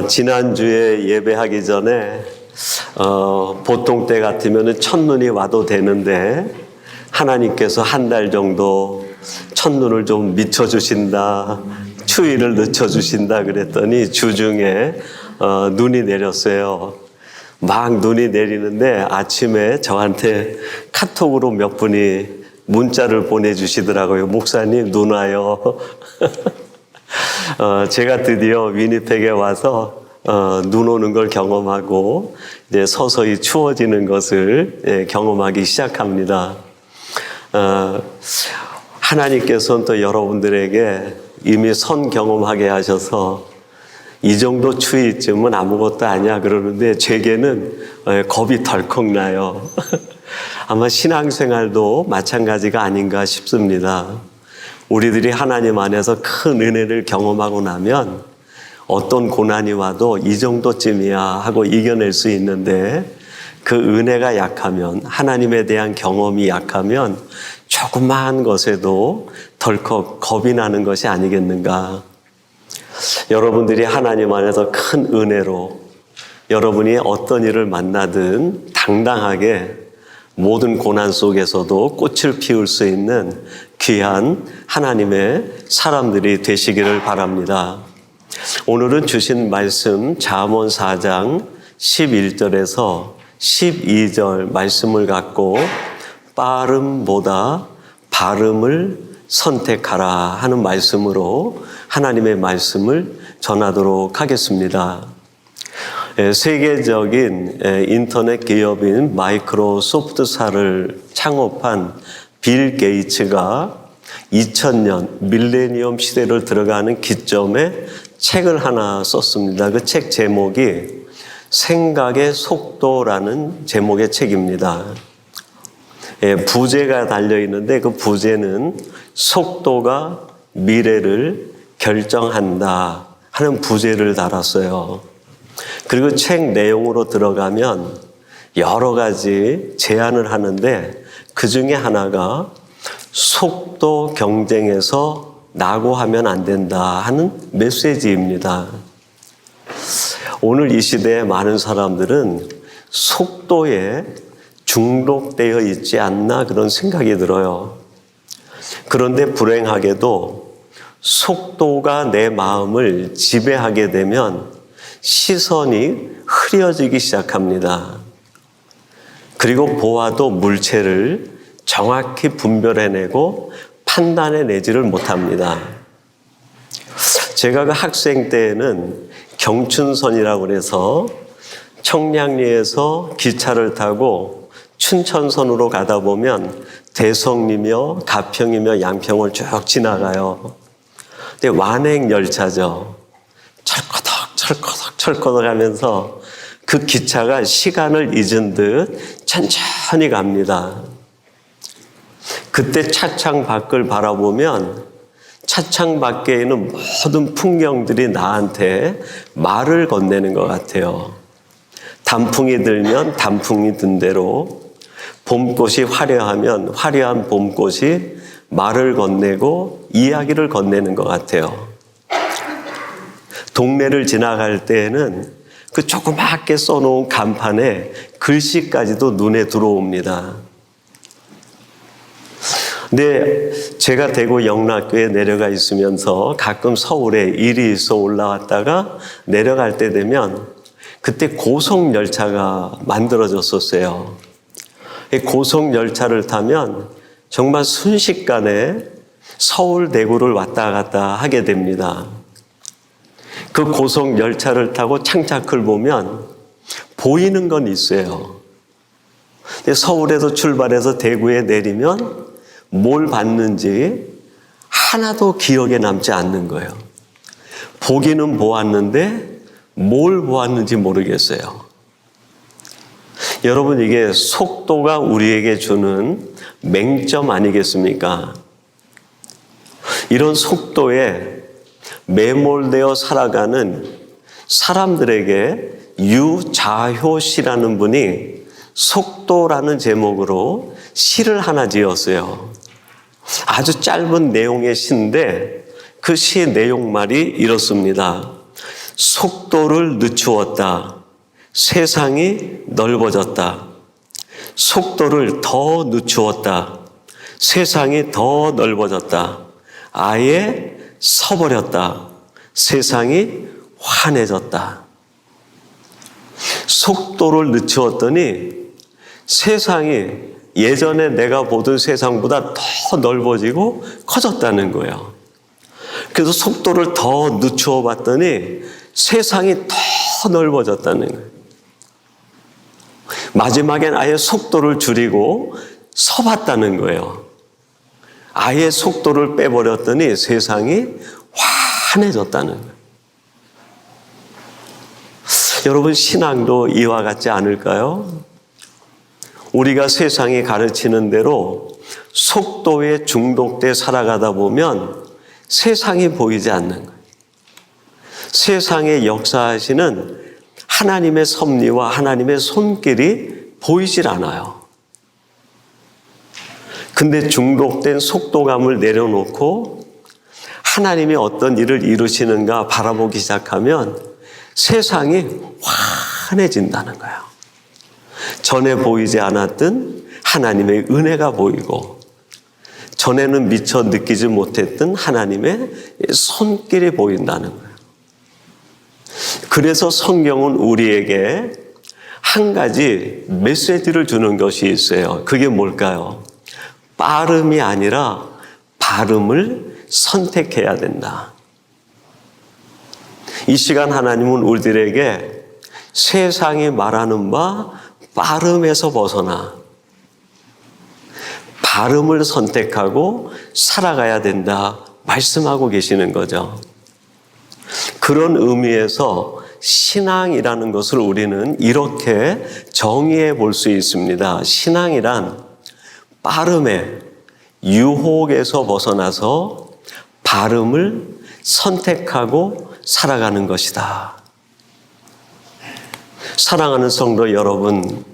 지난주에 예배하기 전에 보통 때 같으면 첫눈이 와도 되는데 하나님께서 한 달 정도 첫눈을 좀 미쳐주신다, 추위를 늦춰주신다 그랬더니 주중에 눈이 내렸어요. 막 눈이 내리는데 아침에 저한테 카톡으로 몇 분이 문자를 보내주시더라고요. 목사님, 눈 와요. 제가 드디어 위니펙에 와서 눈 오는 걸 경험하고 이제 서서히 추워지는 것을 경험하기 시작합니다. 하나님께서는 또 여러분들에게 이미 선 경험하게 하셔서 이 정도 추위쯤은 아무것도 아니야 그러는데 제게는 겁이 덜컥 나요. 아마 신앙생활도 마찬가지가 아닌가 싶습니다. 우리들이 하나님 안에서 큰 은혜를 경험하고 나면 어떤 고난이 와도 이 정도쯤이야 하고 이겨낼 수 있는데 그 은혜가 약하면, 하나님에 대한 경험이 약하면 조그마한 것에도 덜컥 겁이 나는 것이 아니겠는가. 여러분들이 하나님 안에서 큰 은혜로 여러분이 어떤 일을 만나든 당당하게 모든 고난 속에서도 꽃을 피울 수 있는 귀한 하나님의 사람들이 되시기를 바랍니다. 오늘은 주신 말씀 잠언 4장 11절에서 12절 말씀을 갖고 빠름보다 발음을 선택하라 하는 말씀으로 하나님의 말씀을 전하도록 하겠습니다. 세계적인 인터넷 기업인 마이크로소프트사를 창업한 빌 게이츠가 2000년 밀레니엄 시대를 들어가는 기점에 책을 하나 썼습니다. 그 책 제목이 생각의 속도라는 제목의 책입니다. 부제가 달려있는데 그 부제는 속도가 미래를 결정한다 하는 부제를 달았어요. 그리고 책 내용으로 들어가면 여러 가지 제안을 하는데 그 중에 하나가 속도 경쟁에서 낙오하면 안 된다 하는 메시지입니다. 오늘 이 시대에 많은 사람들은 속도에 중독되어 있지 않나 그런 생각이 들어요. 그런데 불행하게도 속도가 내 마음을 지배하게 되면 시선이 흐려지기 시작합니다. 그리고 보아도 물체를 정확히 분별해내고 판단해내지를 못합니다. 제가 그 학생 때에는 경춘선이라고 해서 청량리에서 기차를 타고 춘천선으로 가다 보면 대성리며 가평이며 양평을 쭉 지나가요. 근데 완행열차죠. 철커덕 하면서 그 기차가 시간을 잊은 듯 천천히 갑니다. 그때 차창 밖을 바라보면 차창 밖에 있는 모든 풍경들이 나한테 말을 건네는 것 같아요. 단풍이 들면 단풍이 든 대로, 봄꽃이 화려하면 화려한 봄꽃이 말을 건네고 이야기를 건네는 것 같아요. 동네를 지나갈 때에는 그 조그맣게 써놓은 간판에 글씨까지도 눈에 들어옵니다. 근데 제가 대구 영락교에 내려가 있으면서 가끔 서울에 일이 있어 올라왔다가 내려갈 때 되면 그때 고속열차가 만들어졌었어요. 고속열차를 타면 정말 순식간에 서울, 대구를 왔다 갔다 하게 됩니다. 그 고속열차를 타고 창밖을 보면 보이는 건 있어요. 근데 서울에서 출발해서 대구에 내리면 뭘 봤는지 하나도 기억에 남지 않는 거예요. 보기는 보았는데 뭘 보았는지 모르겠어요. 여러분, 이게 속도가 우리에게 주는 맹점 아니겠습니까? 이런 속도에 매몰되어 살아가는 사람들에게 유자효 씨라는 분이 속도라는 제목으로 시를 하나 지었어요. 아주 짧은 내용의 시인데 그 시의 내용말이 이렇습니다. 속도를 늦추었다. 세상이 넓어졌다. 속도를 더 늦추었다. 세상이 더 넓어졌다. 아예 서버렸다. 세상이 환해졌다. 속도를 늦추었더니 세상이 예전에 내가 보던 세상보다 더 넓어지고 커졌다는 거예요. 그래서 속도를 더 늦추어 봤더니 세상이 더 넓어졌다는 거예요. 마지막엔 아예 속도를 줄이고 서봤다는 거예요. 아예 속도를 빼버렸더니 세상이 환해졌다는 거예요. 여러분, 신앙도 이와 같지 않을까요? 우리가 세상이 가르치는 대로 속도에 중독돼 살아가다 보면 세상이 보이지 않는 거예요. 세상에 역사하시는 하나님의 섭리와 하나님의 손길이 보이질 않아요. 근데 중독된 속도감을 내려놓고 하나님이 어떤 일을 이루시는가 바라보기 시작하면 세상이 환해진다는 거예요. 전에 보이지 않았던 하나님의 은혜가 보이고 전에는 미처 느끼지 못했던 하나님의 손길이 보인다는 거예요. 그래서 성경은 우리에게 한 가지 메시지를 주는 것이 있어요. 그게 뭘까요? 빠름이 아니라 발음을 선택해야 된다. 이 시간 하나님은 우리들에게 세상이 말하는 바 빠름에서 벗어나 발음을 선택하고 살아가야 된다 말씀하고 계시는 거죠. 그런 의미에서 신앙이라는 것을 우리는 이렇게 정의해 볼 수 있습니다. 신앙이란 빠름의 유혹에서 벗어나서 발음을 선택하고 살아가는 것이다. 사랑하는 성도 여러분,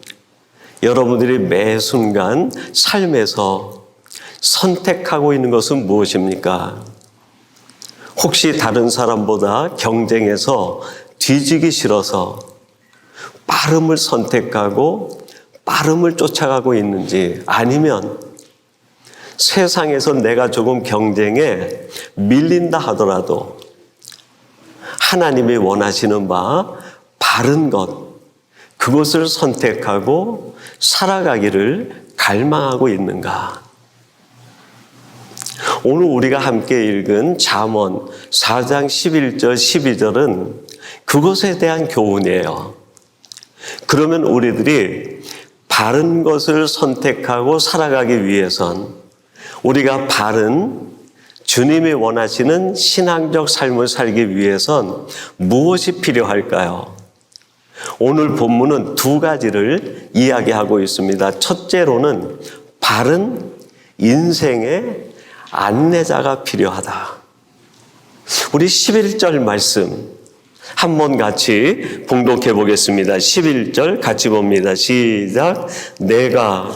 여러분들이 매 순간 삶에서 선택하고 있는 것은 무엇입니까? 혹시 다른 사람보다 경쟁해서 뒤지기 싫어서 빠름을 선택하고 빠름을 쫓아가고 있는지, 아니면 세상에서 내가 조금 경쟁에 밀린다 하더라도 하나님이 원하시는 바 바른 것, 그것을 선택하고 살아가기를 갈망하고 있는가? 오늘 우리가 함께 읽은 잠언 4장 11절 12절은 그것에 대한 교훈이에요. 그러면 우리들이 바른 것을 선택하고 살아가기 위해선 우리가 바른 주님이 원하시는 신앙적 삶을 살기 위해선 무엇이 필요할까요? 오늘 본문은 두 가지를 이야기하고 있습니다. 첫째로는 바른 인생의 안내자가 필요하다. 우리 11절 말씀 한번 같이 봉독해 보겠습니다. 11절 같이 봅니다. 시작. 내가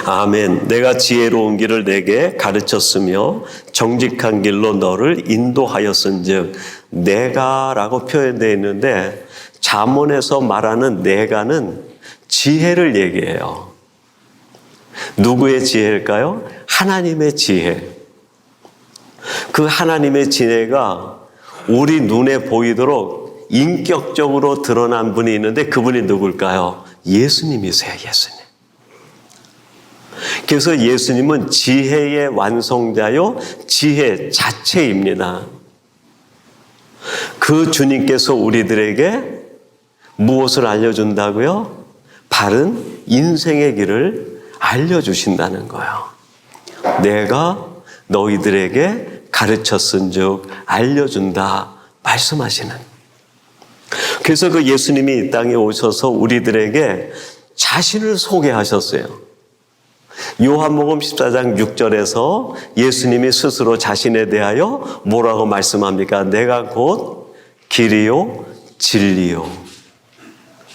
아멘. 내가 지혜로운 길을 내게 가르쳤으며 정직한 길로 너를 인도하였은즉, 내가라고 표현되어 있는데 잠언에서 말하는 내가는 지혜를 얘기해요. 누구의 지혜일까요? 하나님의 지혜. 그 하나님의 지혜가 우리 눈에 보이도록 인격적으로 드러난 분이 있는데 그분이 누굴까요? 예수님이세요. 예수님. 그래서 예수님은 지혜의 완성자요, 지혜 자체입니다. 그 주님께서 우리들에게 무엇을 알려준다고요? 바른 인생의 길을 알려주신다는 거예요. 내가 너희들에게 가르쳤은즉 알려준다 말씀하시는. 그래서 그 예수님이 이 땅에 오셔서 우리들에게 자신을 소개하셨어요. 요한복음 14장 6절에서 예수님이 스스로 자신에 대하여 뭐라고 말씀합니까? 내가 곧 길이요 진리요.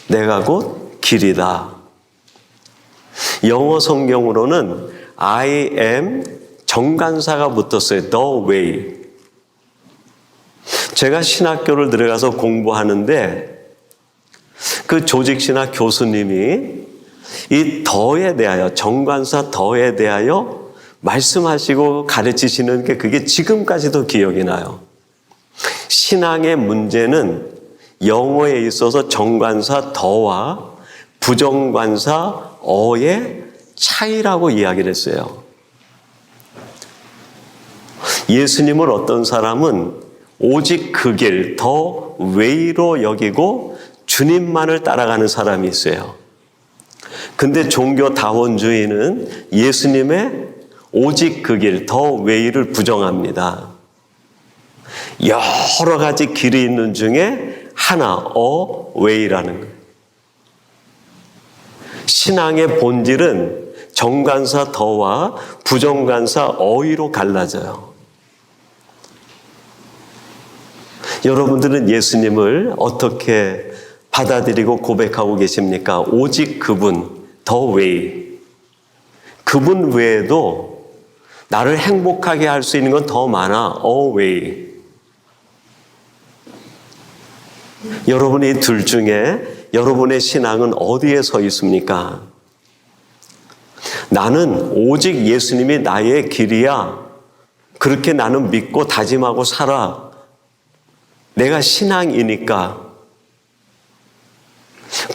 내가 곧 길이다. 영어 성경으로는 I am 정관사가 붙었어요. The way. 제가 신학교를 들어가서 공부하는데 그 조직신학 교수님이 이 더에 대하여, 정관사 더에 대하여 말씀하시고 가르치시는 게 그게 지금까지도 기억이 나요. 신앙의 문제는 영어에 있어서 정관사 더와 부정관사 어의 차이라고 이야기를 했어요. 예수님을 어떤 사람은 오직 그 길, 더 웨이로 여기고 주님만을 따라가는 사람이 있어요. 근데 종교다원주의는 예수님의 오직 그 길, 더 웨이를 부정합니다. 여러 가지 길이 있는 중에 하나, 웨이라는 거예요. 신앙의 본질은 정관사 더와 부정관사 어의로 갈라져요. 여러분들은 예수님을 어떻게 받아들이고 고백하고 계십니까? 오직 그분, 더 웨이. 그분 외에도 나를 행복하게 할 수 있는 건 더 많아, 웨이. 여러분이 둘 중에 여러분의 신앙은 어디에 서 있습니까? 나는 오직 예수님이 나의 길이야. 그렇게 나는 믿고 다짐하고 살아. 내가 신앙이니까.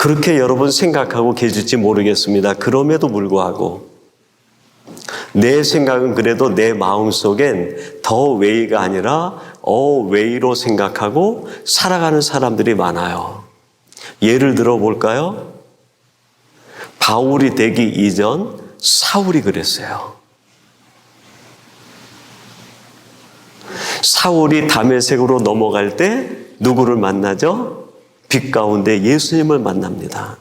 그렇게 여러분 생각하고 계실지 모르겠습니다. 그럼에도 불구하고 내 생각은 그래도 내 마음속엔 더 웨이가 아니라 웨이로 생각하고 살아가는 사람들이 많아요. 예를 들어 볼까요? 바울이 되기 이전 사울이 그랬어요. 사울이 다메섹으로 넘어갈 때 누구를 만나죠? 빛 가운데 예수님을 만납니다.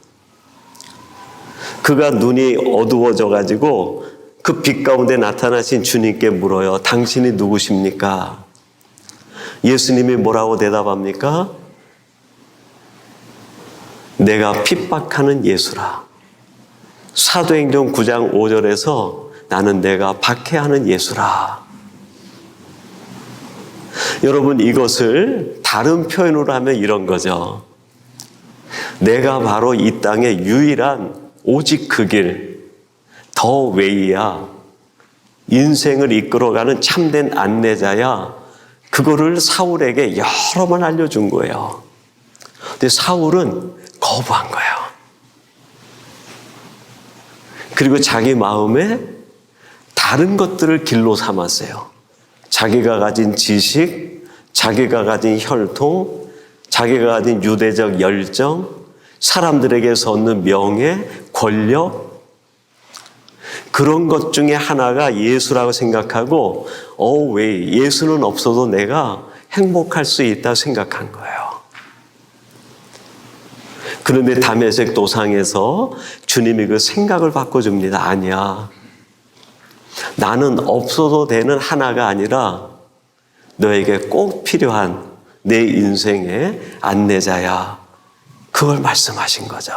그가 눈이 어두워져 가지고 그 빛 가운데 나타나신 주님께 물어요. 당신이 누구십니까? 예수님이 뭐라고 대답합니까? 내가 핍박하는 예수라. 사도행전 9장 5절에서 나는 내가 박해하는 예수라. 여러분, 이것을 다른 표현으로 하면 이런 거죠. 내가 바로 이 땅의 유일한 오직 그 길, 더 웨이야. 인생을 이끌어가는 참된 안내자야. 그거를 사울에게 여러 번 알려준 거예요. 근데 사울은 거부한 거예요. 그리고 자기 마음에 다른 것들을 길로 삼았어요. 자기가 가진 지식, 자기가 가진 혈통, 자기가 가진 유대적 열정, 사람들에게서 얻는 명예, 권력, 그런 것 중에 하나가 예수라고 생각하고 왜 예수는 없어도 내가 행복할 수 있다 생각한 거예요. 그런데 다메섹 도상에서 주님이 그 생각을 바꿔줍니다. 아니야. 나는 없어도 되는 하나가 아니라 너에게 꼭 필요한 내 인생의 안내자야. 그걸 말씀하신 거죠.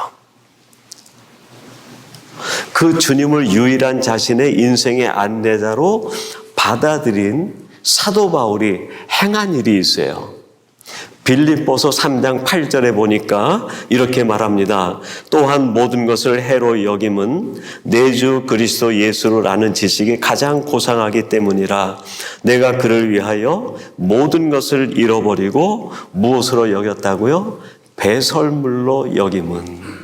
그 주님을 유일한 자신의 인생의 안내자로 받아들인 사도 바울이 행한 일이 있어요. 빌립보서 3장 8절에 보니까 이렇게 말합니다. 또한 모든 것을 해로 여김은 내 주 그리스도 예수를 아는 지식이 가장 고상하기 때문이라. 내가 그를 위하여 모든 것을 잃어버리고 무엇으로 여겼다고요? 배설물로 여김은.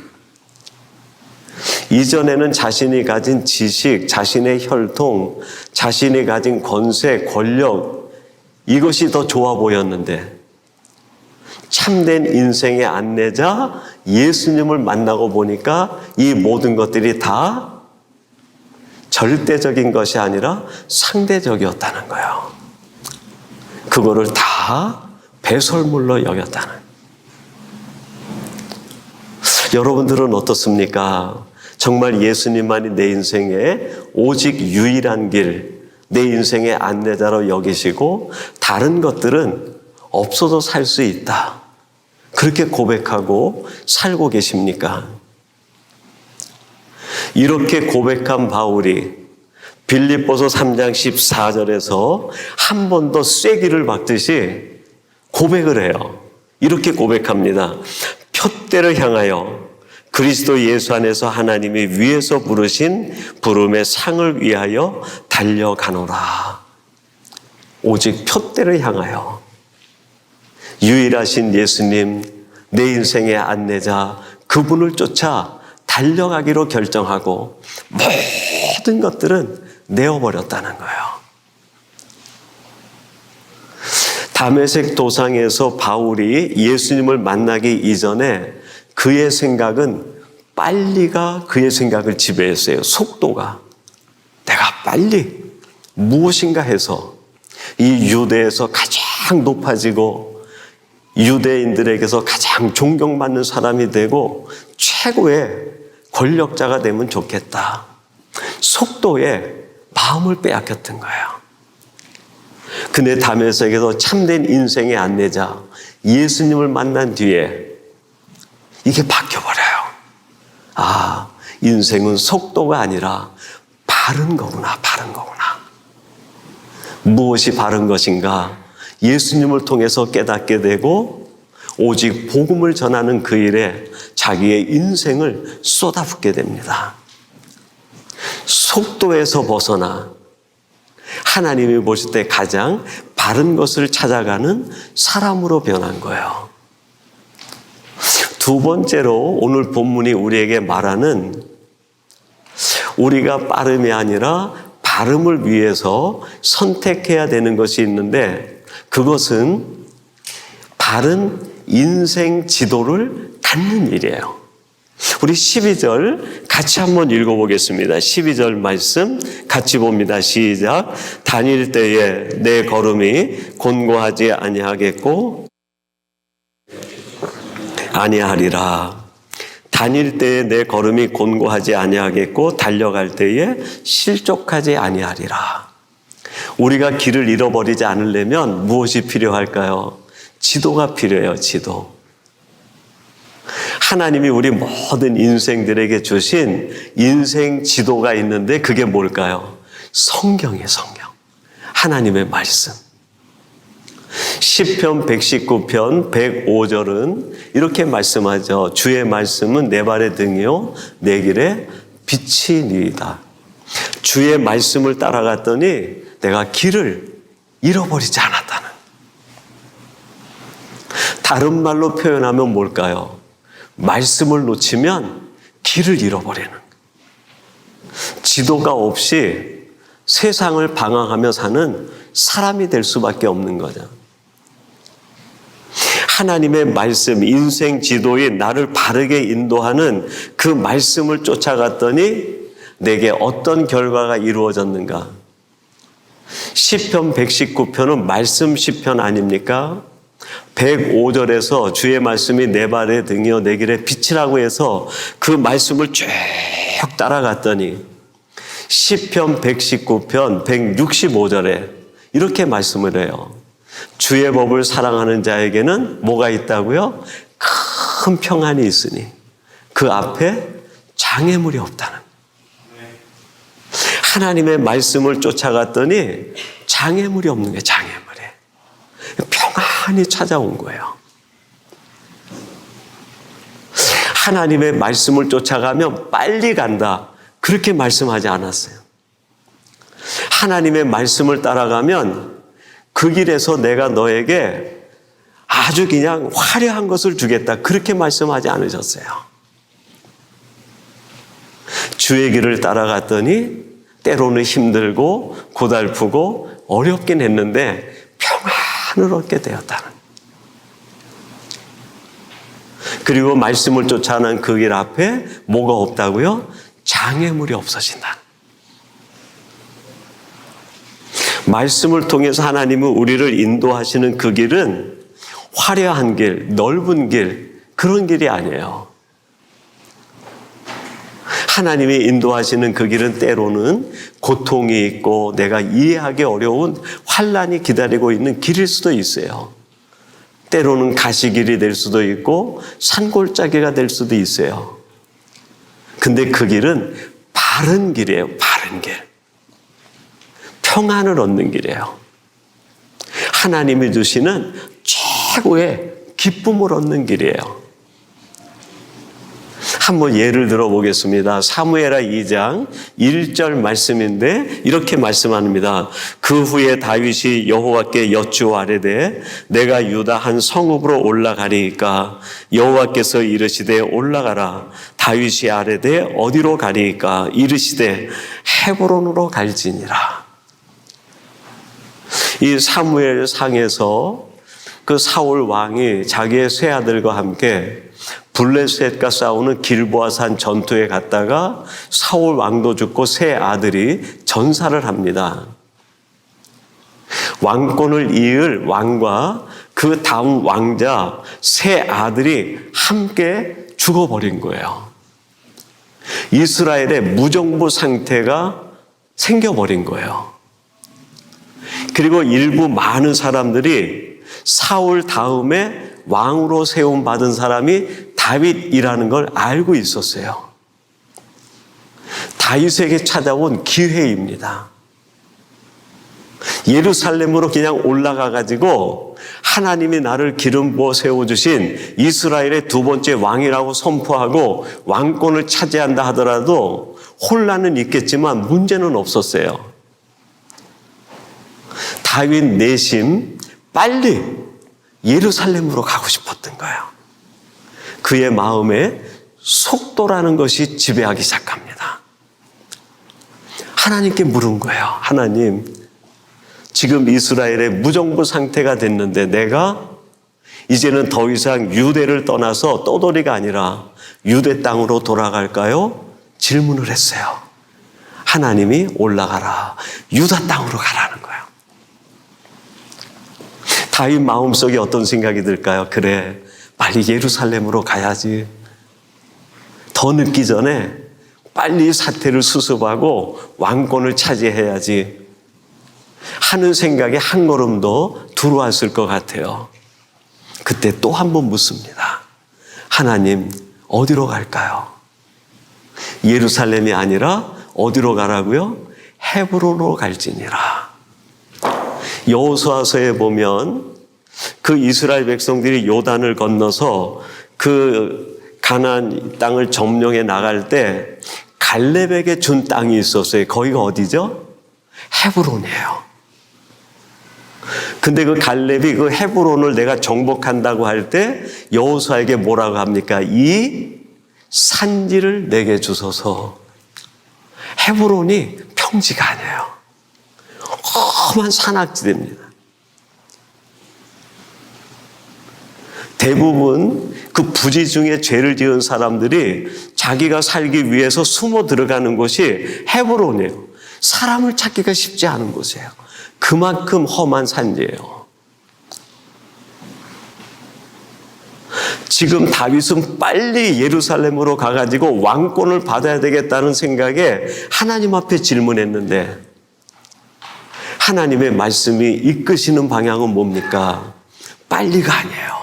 이전에는 자신이 가진 지식, 자신의 혈통, 자신이 가진 권세, 권력, 이것이 더 좋아 보였는데 참된 인생의 안내자 예수님을 만나고 보니까 이 모든 것들이 다 절대적인 것이 아니라 상대적이었다는 거예요. 그거를 다 배설물로 여겼다는. 여러분들은 어떻습니까? 정말 예수님만이 내 인생의 오직 유일한 길, 내 인생의 안내자로 여기시고 다른 것들은 없어도 살 수 있다. 그렇게 고백하고 살고 계십니까? 이렇게 고백한 바울이 빌립보서 3장 14절에서 한 번 더 쐐기를 박듯이 고백을 해요. 이렇게 고백합니다. 표대를 향하여 그리스도 예수 안에서 하나님이 위에서 부르신 부름의 상을 위하여 달려가노라. 오직 표대를 향하여 유일하신 예수님, 내 인생의 안내자, 그분을 쫓아 달려가기로 결정하고 모든 것들은 내어버렸다는 거예요. 다메섹 도상에서 바울이 예수님을 만나기 이전에 그의 생각은 빨리가 그의 생각을 지배했어요. 속도가. 내가 빨리 무엇인가 해서 이 유대에서 가장 높아지고 유대인들에게서 가장 존경받는 사람이 되고 최고의 권력자가 되면 좋겠다. 속도에 마음을 빼앗겼던 거예요. 근데 다메섹에서 참된 인생의 안내자 예수님을 만난 뒤에 이게 바뀌어버려요. 아, 인생은 속도가 아니라 바른 거구나, 바른 거구나. 무엇이 바른 것인가? 예수님을 통해서 깨닫게 되고 오직 복음을 전하는 그 일에 자기의 인생을 쏟아붓게 됩니다. 속도에서 벗어나 하나님이 보실 때 가장 바른 것을 찾아가는 사람으로 변한 거예요. 두 번째로 오늘 본문이 우리에게 말하는 우리가 빠름이 아니라 바름을 위해서 선택해야 되는 것이 있는데 그것은 바른 인생 지도를 갖는 일이에요. 우리 12절 같이 한번 읽어보겠습니다. 12절 말씀 같이 봅니다. 시작. 다닐 때에 내 걸음이 곤고하지 아니하겠고 아니하리라. 다닐 때에 내 걸음이 곤고하지 아니하겠고 달려갈 때에 실족하지 아니하리라. 우리가 길을 잃어버리지 않으려면 무엇이 필요할까요? 지도가 필요해요. 지도. 하나님이 우리 모든 인생들에게 주신 인생 지도가 있는데 그게 뭘까요? 성경이에요. 성경. 하나님의 말씀. 시편 119편 105절은 이렇게 말씀하죠. 주의 말씀은 내 발의 등이요 내 길에 빛이니이다. 주의 말씀을 따라갔더니 내가 길을 잃어버리지 않았다는. 다른 말로 표현하면 뭘까요? 말씀을 놓치면 길을 잃어버리는. 지도가 없이 세상을 방황하며 사는 사람이 될 수밖에 없는 거죠. 하나님의 말씀, 인생 지도인 나를 바르게 인도하는 그 말씀을 쫓아갔더니 내게 어떤 결과가 이루어졌는가? 시편 119편은 말씀 시편 아닙니까? 105절에서 주의 말씀이 내 발의 등이요 내 길의 빛이라고 해서 그 말씀을 쭉 따라갔더니 시편 119편 165절에 이렇게 말씀을 해요. 주의 법을 사랑하는 자에게는 뭐가 있다고요? 큰 평안이 있으니 그 앞에 장애물이 없다는. 하나님의 말씀을 쫓아갔더니 장애물이 없는 게 장애물이. 평안이 찾아온 거예요. 하나님의 말씀을 쫓아가면 빨리 간다. 그렇게 말씀하지 않았어요. 하나님의 말씀을 따라가면 그 길에서 내가 너에게 아주 그냥 화려한 것을 주겠다. 그렇게 말씀하지 않으셨어요. 주의 길을 따라갔더니 때로는 힘들고 고달프고 어렵긴 했는데 평안을 얻게 되었다는. 그리고 말씀을 쫓아가는 그 길 앞에 뭐가 없다고요? 장애물이 없어진다. 말씀을 통해서 하나님은 우리를 인도하시는 그 길은 화려한 길, 넓은 길, 그런 길이 아니에요. 하나님이 인도하시는 그 길은 때로는 고통이 있고 내가 이해하기 어려운 환난이 기다리고 있는 길일 수도 있어요. 때로는 가시길이 될 수도 있고 산골짜기가 될 수도 있어요. 근데 그 길은 바른 길이에요. 바른 길. 평안을 얻는 길이에요. 하나님이 주시는 최고의 기쁨을 얻는 길이에요. 한번 예를 들어 보겠습니다. 사무엘하 2장 1절 말씀인데 이렇게 말씀합니다. 그 후에 다윗이 여호와께 여쭈아뢰되 내가 유다 한 성읍으로 올라가리이까 여호와께서 이르시되 올라가라. 다윗이 아뢰되 어디로 가리이까 이르시되 헤브론으로 갈지니라. 이 사무엘 상에서 그 사울 왕이 자기의 세 아들과 함께 블레셋과 싸우는 길보아산 전투에 갔다가 사울 왕도 죽고 세 아들이 전사를 합니다. 왕권을 이을 왕과 그 다음 왕자 세 아들이 함께 죽어버린 거예요. 이스라엘의 무정부 상태가 생겨버린 거예요. 그리고 일부 많은 사람들이 사울 다음에 왕으로 세움받은 사람이 다윗이라는 걸 알고 있었어요. 다윗에게 찾아온 기회입니다. 예루살렘으로 그냥 올라가 가지고 하나님이 나를 기름 부어 세워주신 이스라엘의 두 번째 왕이라고 선포하고 왕권을 차지한다 하더라도 혼란은 있겠지만 문제는 없었어요. 다윗 내심 빨리 예루살렘으로 가고 싶었던 거예요. 그의 마음에 속도라는 것이 지배하기 시작합니다. 하나님께 물은 거예요. 하나님, 지금 이스라엘의 무정부 상태가 됐는데 내가 이제는 더 이상 유대를 떠나서 떠돌이가 아니라 유대 땅으로 돌아갈까요? 질문을 했어요. 하나님이 올라가라. 유다 땅으로 가라는 거예요. 다윗 마음속에 어떤 생각이 들까요? 그래, 빨리 예루살렘으로 가야지. 더 늦기 전에 빨리 사태를 수습하고 왕권을 차지해야지 하는 생각에 한 걸음 더 들어왔을 것 같아요. 그때 또 한 번 묻습니다. 하나님, 어디로 갈까요? 예루살렘이 아니라 어디로 가라고요? 헤브론으로 갈지니라. 여호수아서에 보면 그 이스라엘 백성들이 요단을 건너서 그 가나안 땅을 점령해 나갈 때 갈렙에게 준 땅이 있었어요. 거기가 어디죠? 헤브론이에요. 근데 그 갈렙이 그 헤브론을 내가 정복한다고 할 때 여호수아에게 뭐라고 합니까? 이 산지를 내게 주소서. 헤브론이 평지가 아니에요. 험한 산악지대입니다. 대부분 그 부지 중에 죄를 지은 사람들이 자기가 살기 위해서 숨어 들어가는 곳이 헤브론이에요. 사람을 찾기가 쉽지 않은 곳이에요. 그만큼 험한 산지예요. 지금 다윗은 빨리 예루살렘으로 가가지고 왕권을 받아야 되겠다는 생각에 하나님 앞에 질문했는데 하나님의 말씀이 이끄시는 방향은 뭡니까? 빨리가 아니에요.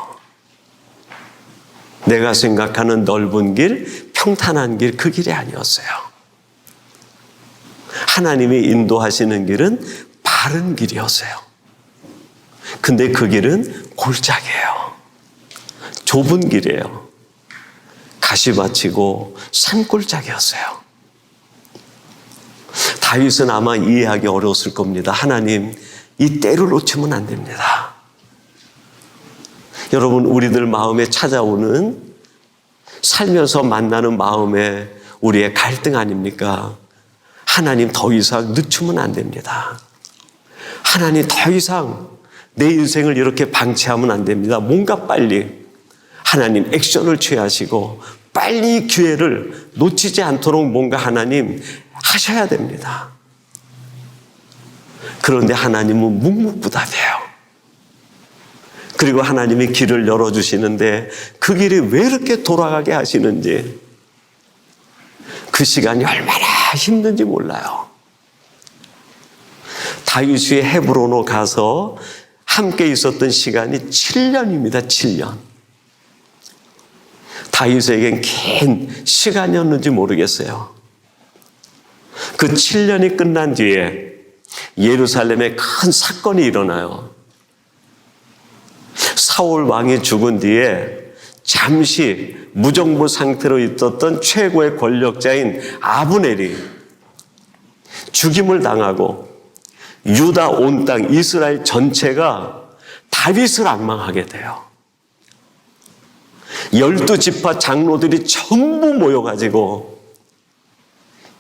내가 생각하는 넓은 길, 평탄한 길, 그 길이 아니었어요. 하나님이 인도하시는 길은 바른 길이었어요. 근데 그 길은 골짜기예요. 좁은 길이에요. 가시밭이고 산골짜기였어요. 다윗은 아마 이해하기 어려웠을 겁니다. 하나님, 이 때를 놓치면 안 됩니다. 여러분, 우리들 마음에 찾아오는 살면서 만나는 마음에 우리의 갈등 아닙니까? 하나님, 더 이상 늦추면 안 됩니다. 하나님, 더 이상 내 인생을 이렇게 방치하면 안 됩니다. 뭔가 빨리 하나님 액션을 취하시고 빨리 기회를 놓치지 않도록 뭔가 하나님 하셔야 됩니다. 그런데 하나님은 묵묵부답해요. 그리고 하나님이 길을 열어주시는데 그 길이 왜 이렇게 돌아가게 하시는지, 그 시간이 얼마나 힘든지 몰라요. 다윗이 헤브론으로 가서 함께 있었던 시간이 7년입니다. 7년. 다윗에겐 긴 시간이었는지 모르겠어요. 그 7년이 끝난 뒤에 예루살렘에 큰 사건이 일어나요. 사울 왕이 죽은 뒤에 잠시 무정부 상태로 있었던 최고의 권력자인 아브넬이 죽임을 당하고 유다 온 땅 이스라엘 전체가 다윗을 앙망하게 돼요. 12지파 장로들이 전부 모여가지고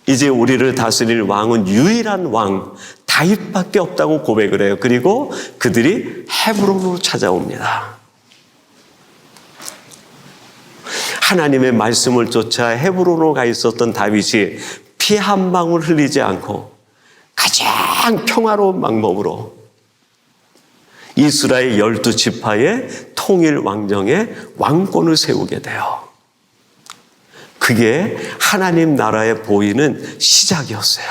이제 우리를 다스릴 왕은 유일한 왕 다윗밖에 없다고 고백을 해요. 그리고 그들이 헤브론으로 찾아옵니다. 하나님의 말씀을 쫓아 헤브론으로 가 있었던 다윗이 피 한 방울 흘리지 않고 가장 평화로운 방법으로 이스라엘 12지파의 통일 왕정에 왕권을 세우게 돼요. 그게 하나님 나라에 보이는 시작이었어요.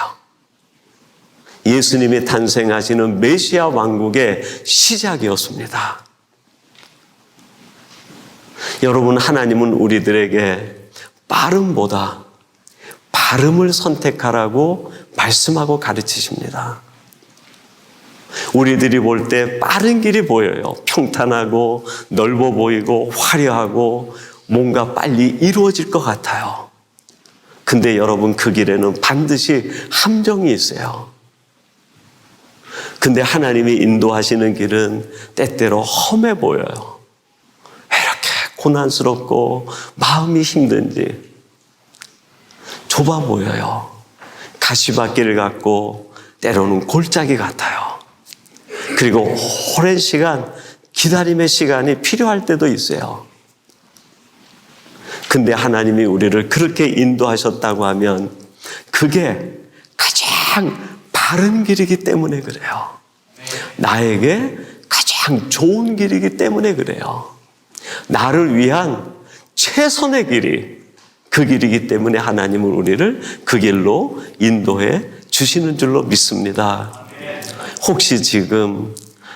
예수님이 탄생하시는 메시아 왕국의 시작이었습니다. 여러분, 하나님은 우리들에게 빠름보다 바름을 선택하라고 말씀하고 가르치십니다. 우리들이 볼 때 빠른 길이 보여요. 평탄하고 넓어 보이고 화려하고 뭔가 빨리 이루어질 것 같아요. 근데 여러분, 그 길에는 반드시 함정이 있어요. 근데 하나님이 인도하시는 길은 때때로 험해 보여요. 왜 이렇게 고난스럽고 마음이 힘든지 좁아 보여요. 가시밭길 같고 때로는 골짜기 같아요. 그리고 오랜 시간 기다림의 시간이 필요할 때도 있어요. 근데 하나님이 우리를 그렇게 인도하셨다고 하면 그게 가장 바른 길이기 때문에 그래요. 나에게 가장 좋은 길이기 때문에 그래요. 나를 위한 최선의 길이 그 길이기 때문에 하나님은 우리를 그 길로 인도해 주시는 줄로 믿습니다. 혹시 지금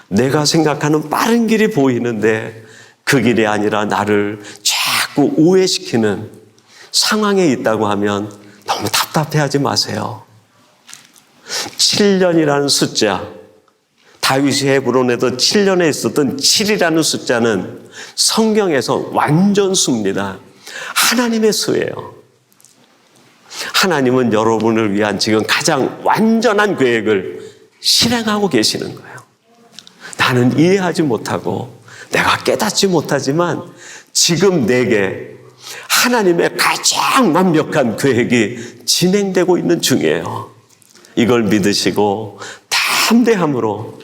내가 생각하는 빠른 길이 보이는데 그 길이 아니라 나를 자꾸 우회시키는 상황에 있다고 하면 너무 답답해하지 마세요. 7년이라는 숫자, 다윗이 헤브론에도 7년에 있었던 7이라는 숫자는 성경에서 완전 수입니다. 하나님의 수예요. 하나님은 여러분을 위한 지금 가장 완전한 계획을 실행하고 계시는 거예요. 나는 이해하지 못하고 내가 깨닫지 못하지만 지금 내게 하나님의 가장 완벽한 계획이 진행되고 있는 중이에요. 이걸 믿으시고 담대함으로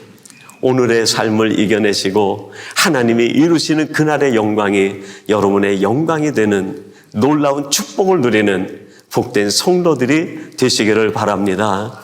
오늘의 삶을 이겨내시고 하나님이 이루시는 그날의 영광이 여러분의 영광이 되는 놀라운 축복을 누리는 복된 성도들이 되시기를 바랍니다.